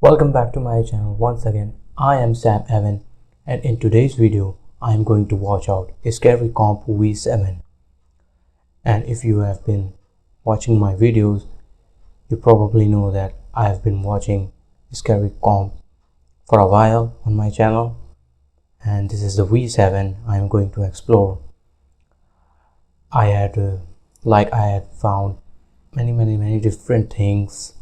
Welcome back to my channel once again. I am Sam Evan, and in today's video I am going to watch out a scary Comp.V7. And if you have been watching my videos, you probably know that I have been watching scary comp for a while on my channel, and this is the V7 I am going to explore. I had found many different things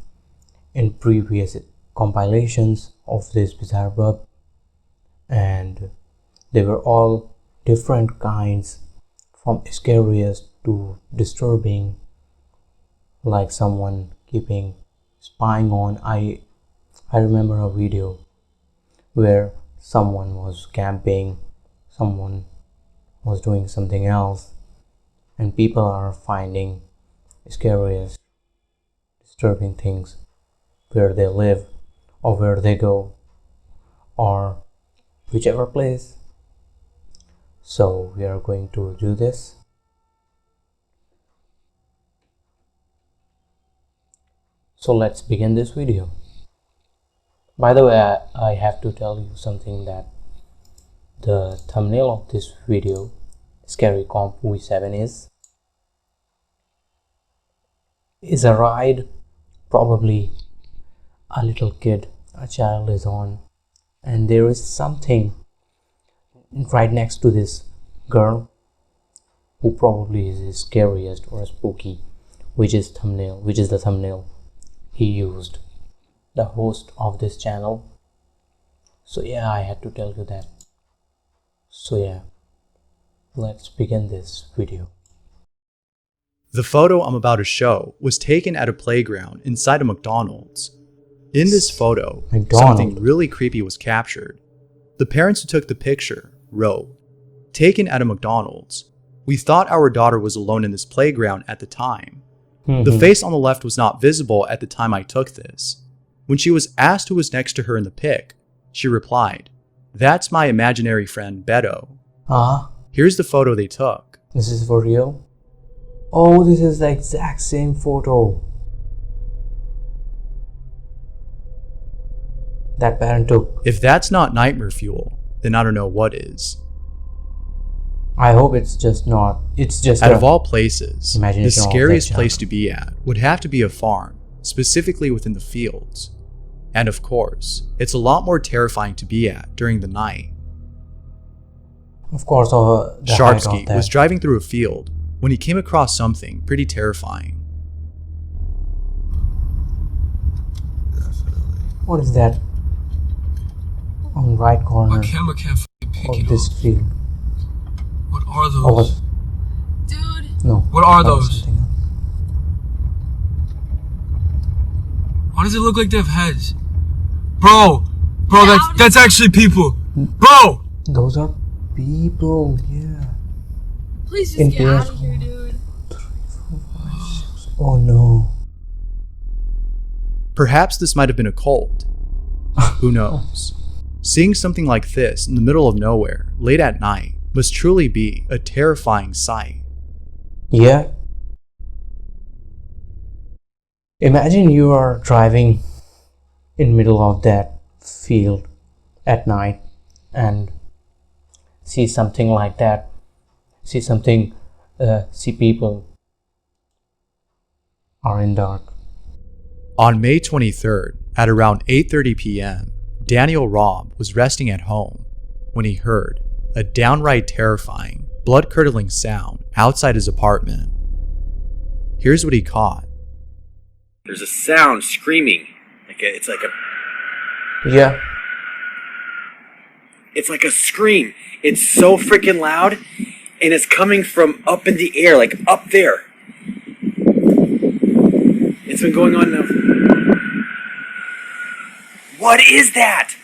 in previous compilations of this Bizzarebub, and they were all different kinds, from scariest to disturbing, like someone keeping spying on. I remember a video where someone was camping, someone was doing something else, and people are finding scariest, disturbing things where they live or where they go or whichever place. So we are going to do this. So let's begin this video. By the way, I have to tell you something, that the thumbnail of this video, Scary Comp.V7, is a ride. Probably a little kid, a child is on, and there is something right next to this girl who probably is scariest or spooky, which is the thumbnail he used, the host of this channel. So yeah, I had to tell you that. So yeah, let's begin this video. The photo I'm about to show was taken at a playground inside a McDonald's. In this photo, something really creepy was captured. The parents who took the picture wrote, "Taken at a McDonald's. We thought our daughter was alone in this playground at the time. The face on the left was not visible at the time I took this. When she was asked who was next to her in the pic, she replied, 'That's my imaginary friend Beto.'" Here's the photo they took. This is for real? Oh, this is the exact same photo that parent took. If that's not nightmare fuel, then I don't know what is. I hope it's just not. It's just out of all places, the imagination scariest place to be at would have to be a farm, specifically within the fields. And of course, it's a lot more terrifying to be at during the night. Of course, Sharpski was driving through a field when he came across something pretty terrifying. What is that? On right corner My camera can't pick of it this up. field. What are those? Dude. No. What are that was those? something else. Why does it look like they have heads? Bro, Down. that's actually people. Bro! Those are people, yeah. Please just In get out of here, dude. Oh no. Perhaps this might have been a cult. Who knows? Seeing something like this in the middle of nowhere, late at night, must truly be a terrifying sight. Yeah. Imagine you are driving in middle of that field at night and see something like that. See people are in dark. On May 23rd, at around 8:30 p.m., Daniel Robb was resting at home when he heard a downright terrifying, blood-curdling sound outside his apartment. Here's what he caught. There's a sound screaming. It's like a scream. It's so freaking loud, and it's coming from up in the air, like up there. It's been going on now. What is that?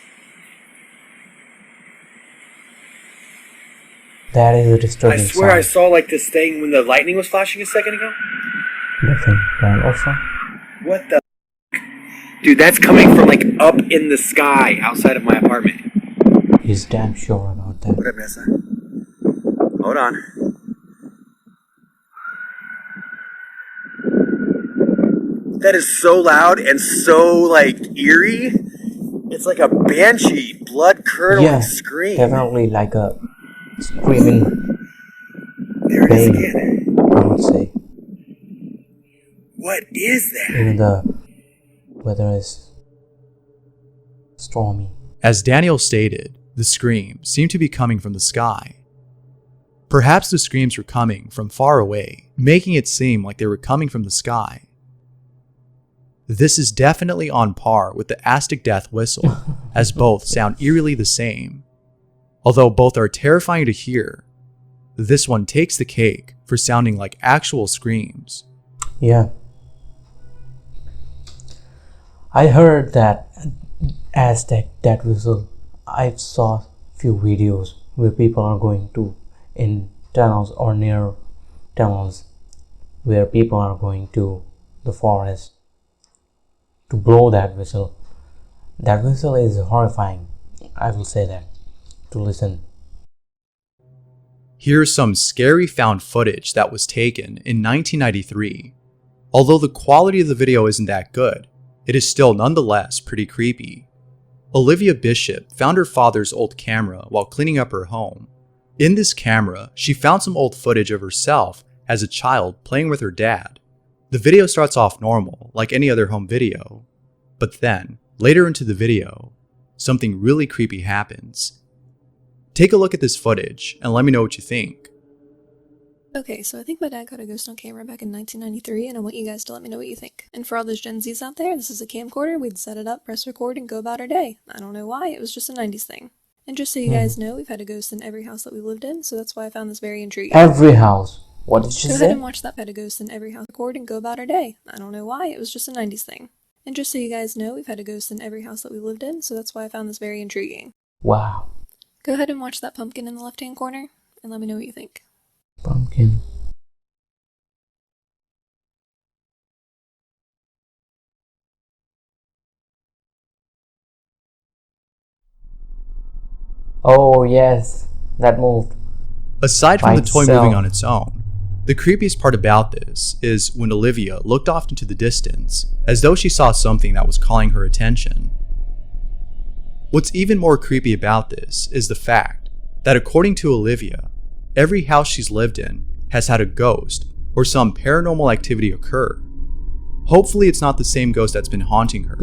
That is a disturbing I swear sound. I saw like this thing when the lightning was flashing a second ago. Nothing. And also, What the dude, that's coming from like up in the sky outside of my apartment. he's damn sure about that. What up, Nessa? Hold on. That is so loud and so like eerie. It's like a banshee, blood-curdling scream. Definitely like a screaming There it is baby, again. I would say. What is that? Even the weather is stormy. As Daniel stated, the screams seemed to be coming from the sky. Perhaps the screams were coming from far away, making it seem like they were coming from the sky. This is definitely on par with the Aztec death whistle, as both sound eerily the same. Although both are terrifying to hear, this one takes the cake for sounding like actual screams. Yeah. I heard that Aztec death whistle. I saw few videos where people are going to in tunnels or near tunnels where people are going to the forest to blow that whistle. That whistle is horrifying, I will say that, to listen. Here's some scary found footage that was taken in 1993. Although the quality of the video isn't that good, it is still nonetheless pretty creepy. Olivia Bishop found her father's old camera while cleaning up her home. In this camera, she found some old footage of herself as a child playing with her dad. The video starts off normal, like any other home video. But then, later into the video, something really creepy happens. Take a look at this footage and let me know what you think. Okay, so I think my dad caught a ghost on camera back in 1993, and I want you guys to let me know what you think. And for all those Gen Zs out there, this is a camcorder. We'd set it up, press record, and go about our day. I don't know why, it was just a 90s thing. And just so you guys know, we've had a ghost in every house that we lived in, so that's why I found this very intriguing. Every house. What did you Go say? ahead and watch that. Had a ghost in every house. Record and go about our day. I don't know why, it was just a 90s thing. And just so you guys know, we've had a ghost in every house that we lived in, so that's why I found this very intriguing. Wow. Go ahead and watch that pumpkin in the left-hand corner, and let me know what you think. Pumpkin. Oh yes, that moved. Aside from By the toy itself. moving on its own, the creepiest part about this is when Olivia looked off into the distance as though she saw something that was calling her attention. What's even more creepy about this is the fact that according to Olivia, every house she's lived in has had a ghost or some paranormal activity occur. Hopefully it's not the same ghost that's been haunting her,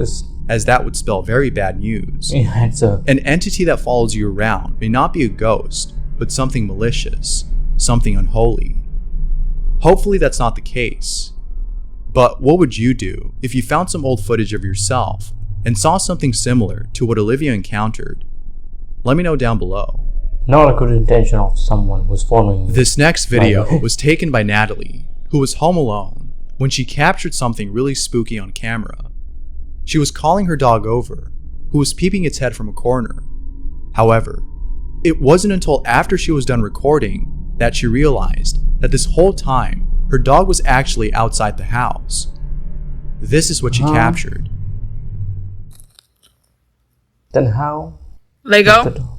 as that would spell very bad news. Yeah, it's a An entity that follows you around may not be a ghost, but something malicious, something unholy. Hopefully that's not the case. But what would you do if you found some old footage of yourself and saw something similar to what Olivia encountered? Let me know down below. not a good intention of someone who's following you. This next video was taken by Natalie, who was home alone when she captured something really spooky on camera. She was calling her dog over, who was peeping its head from a corner. However, it wasn't until after she was done recording that she realized that this whole time, her dog was actually outside the house. This is what she captured. Then how? Lego.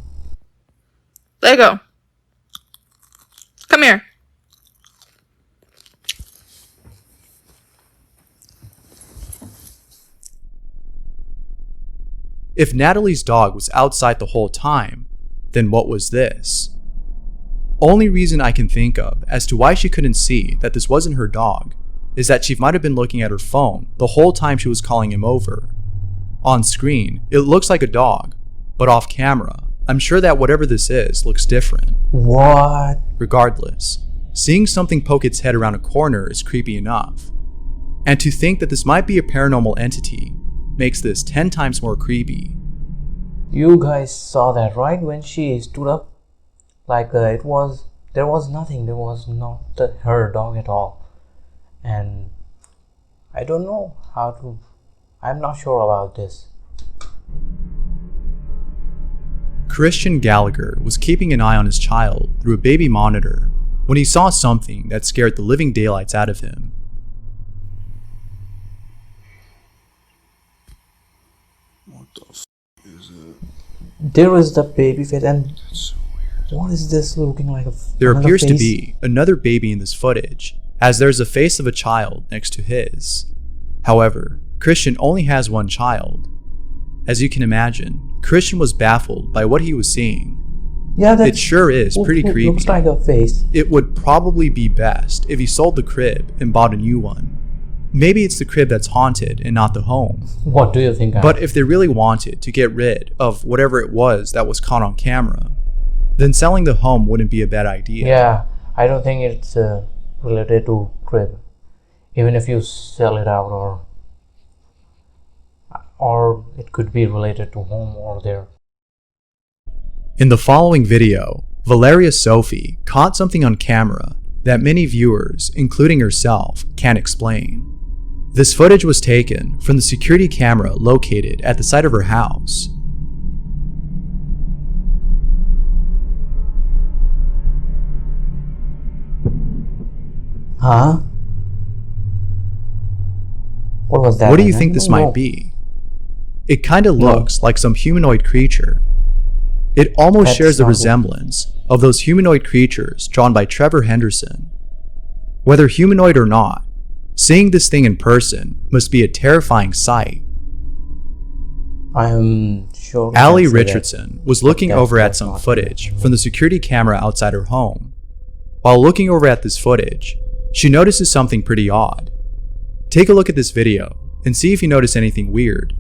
Lego. Come here. If Natalie's dog was outside the whole time, then what was this? Only reason I can think of as to why she couldn't see that this wasn't her dog is that she might have been looking at her phone the whole time she was calling him over. On screen, it looks like a dog, but off camera, I'm sure that whatever this is looks different. What? Regardless, seeing something poke its head around a corner is creepy enough. And to think that this might be a paranormal entity makes this 10 times more creepy. You guys saw that, right? When she stood up, like there was nothing. There was not her dog at all, and I don't know how to. I'm not sure about this. Christian Gallagher was keeping an eye on his child through a baby monitor when he saw something that scared the living daylights out of him. What the f is it? There is the baby face, and what is this looking like? There another appears to face? be another baby in this footage, as there's a face of a child next to his. However, Christian only has one child. As you can imagine, Christian was baffled by what he was seeing. Yeah, It sure is pretty creepy. Looks like a face. It would probably be best if he sold the crib and bought a new one. Maybe it's the crib that's haunted and not the home. What do you think? But if they really wanted to get rid of whatever it was that was caught on camera, then selling the home wouldn't be a bad idea. Yeah, I don't think it's related to crib. Even if you sell it out, or it could be related to home or there. In the following video, Valeria Sophie caught something on camera that many viewers, including herself, can't explain. This footage was taken from the security camera located at the side of her house. Huh? What was that? What do you think this might be? It kinda looks like some humanoid creature. It almost shares the resemblance of those humanoid creatures drawn by Trevor Henderson. Whether humanoid or not, seeing this thing in person must be a terrifying sight. I am sure. Allie Richardson was looking over at some footage from the security camera outside her home. While looking over at this footage, she notices something pretty odd. Take a look at this video and see if you notice anything weird.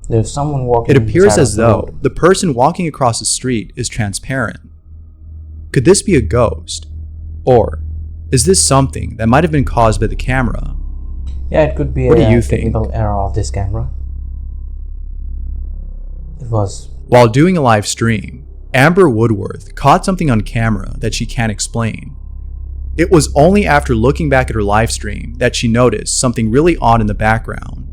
There's someone walking. It appears as though the person walking across the street is transparent. Could this be a ghost? Or is this something that might have been caused by the camera? Yeah, it could be What a do you think? technical error of this camera. It was. While doing a live stream, Amber Woodworth caught something on camera that she can't explain. It was only after looking back at her live stream that she noticed something really odd in the background.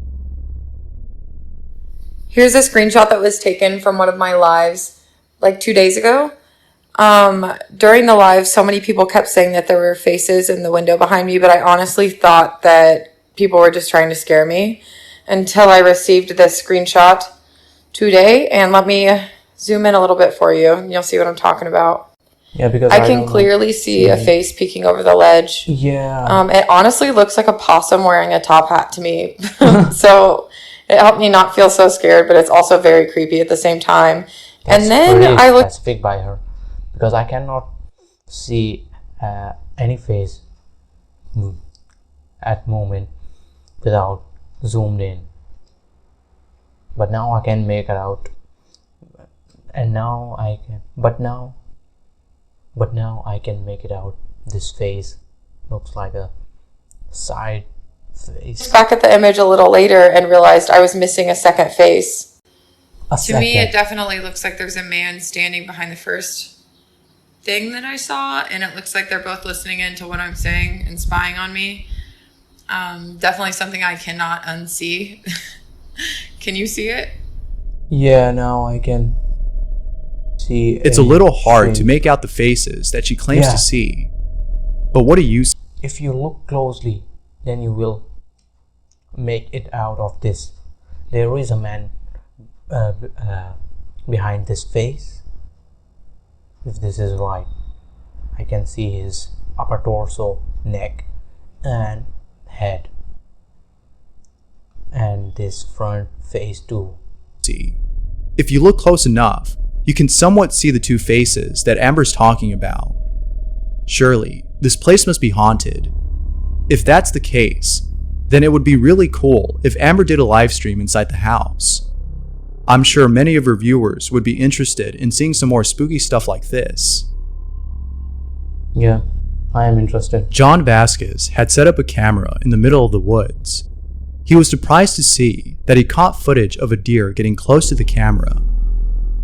Here's a screenshot that was taken from one of my lives like 2 days ago. During the live, so many people kept saying that there were faces in the window behind me, but I honestly thought that people were just trying to scare me until I received this screenshot today. And let me zoom in a little bit for you and you'll see what I'm talking about. Yeah, because I can clearly see a face peeking over the ledge. Yeah. It honestly looks like a possum wearing a top hat to me. So it helped me not feel so scared, but it's also very creepy at the same time. That's and then I looked specific by her, because I cannot see any face at moment without zoomed in. But now I can make it out, and now I can. But now I can make it out. This face looks like a side face. back at the image a little later and realized I was missing a second face. To me, it definitely looks like there's a man standing behind the first thing that I saw, and it looks like they're both listening in to what I'm saying and spying on me. Definitely something I cannot unsee. Can you see it? Yeah, now I can see. It's a little hard to make out the faces that she claims to see. But what do you see? If you look closely, then you will make it out of this. There is a man behind this face. If this is right, I can see his upper torso, neck, and head, and this front face too. If you look close enough, you can somewhat see the two faces that Amber's talking about. Surely, this place must be haunted. If that's the case, then it would be really cool if Amber did a live stream inside the house. I'm sure many of her viewers would be interested in seeing some more spooky stuff like this. Yeah, I am interested. John Vasquez had set up a camera in the middle of the woods. He was surprised to see that he caught footage of a deer getting close to the camera.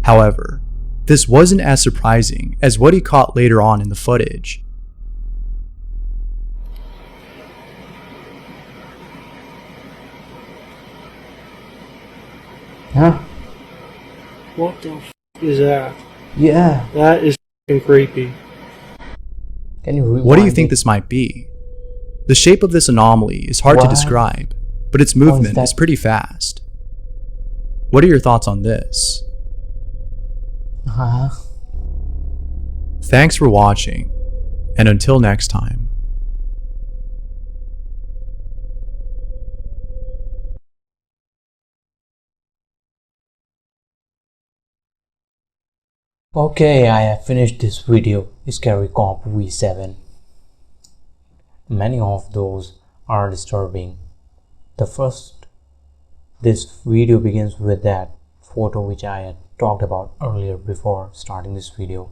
However, this wasn't as surprising as what he caught later on in the footage. Huh? What the f is that? Yeah. That is f***ing creepy. Can you rewind What do you think it? this might be? The shape of this anomaly is hard to describe, but its movement is pretty fast. What are your thoughts on this? Thanks for watching, and until next time. Okay, I have finished this video, Scary Comp.V7. Many of those are disturbing. This video begins with that photo which I had talked about earlier before starting this video.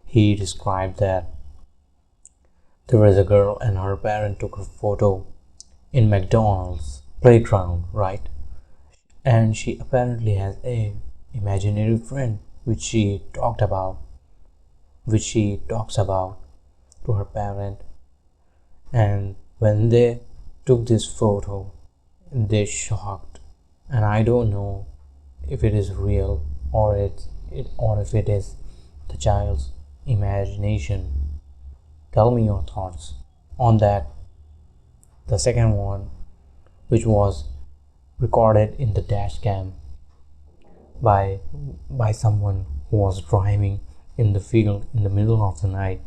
He described that there was a girl and her parent took a photo in McDonald's playground, right? And she apparently has a imaginary friend which she talks about to her parent. And when they took this photo, they shocked, and I don't know if it is real or if it is the child's imagination. Tell me your thoughts on that. The second one, which was recorded in the dash cam by someone who was driving in the field in the middle of the night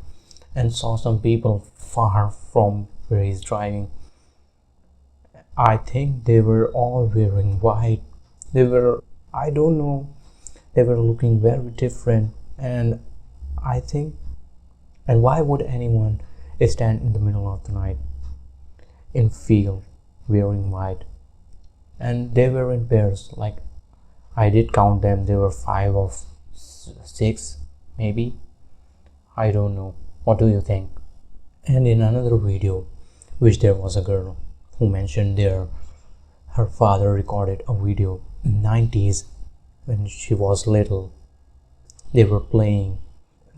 and saw some people far from where he's driving. I think they were all wearing white. I don't know, they were looking very different, and why would anyone stand in the middle of the night in field wearing white? And they were in pairs, like I did count them, there were 5 or 6 maybe. I don't know. What do you think? And in another video, which there was a girl who mentioned her father recorded a video in 90s when she was little. They were playing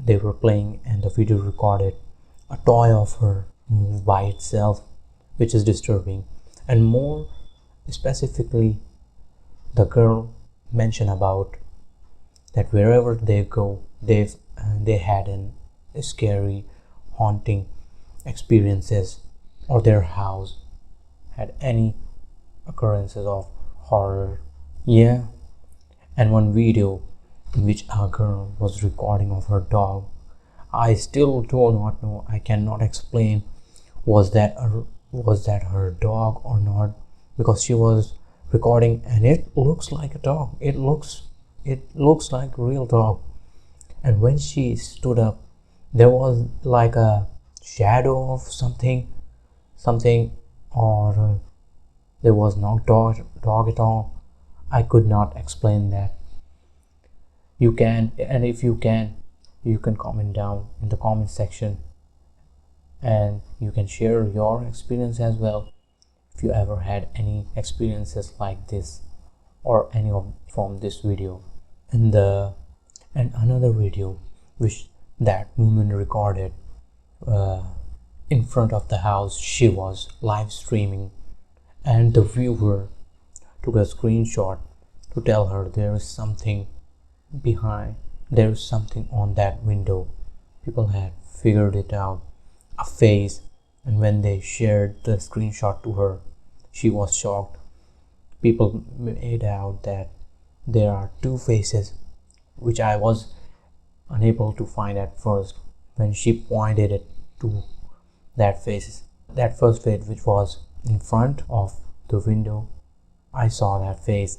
and the video recorded a toy of her move by itself, which is disturbing. And more specifically, the girl mentioned about that wherever they go, they had an scary, haunting experiences, or their house had any occurrences of horror. Yeah. And one video in which a girl was recording of her dog. I still do not know, I cannot explain was that her dog or not, because she was recording and it looks like a dog. It looks like a real dog. And when she stood up, there was like a shadow of something, or there was no dog at all. I could not explain that. You can, and if you can comment down in the comment section, and you can share your experience as well if you ever had any experiences like this or any of from this video. And another video which that woman recorded in front of the house. She was live streaming and the viewer took a screenshot to tell her there is something behind, there is something on that window. People had figured it out, a face, and when they shared the screenshot to her, she was shocked. People made out that there are 2 faces, which I was unable to find at first when she pointed it to that face. That first face, which was in front of the window, I saw that face,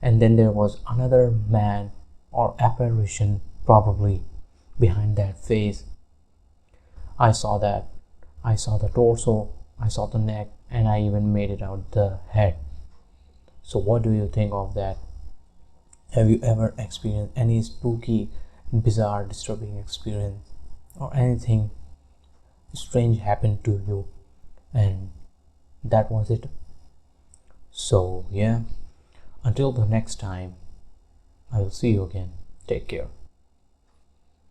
and then there was another man or apparition probably behind that face. I saw the torso, I saw the neck, and I even made it out the head. So what do you think of that? Have you ever experienced any spooky, bizarre, disturbing experience, or anything strange happened to you and that was it? So yeah, until the next time, I will see you again. Take care.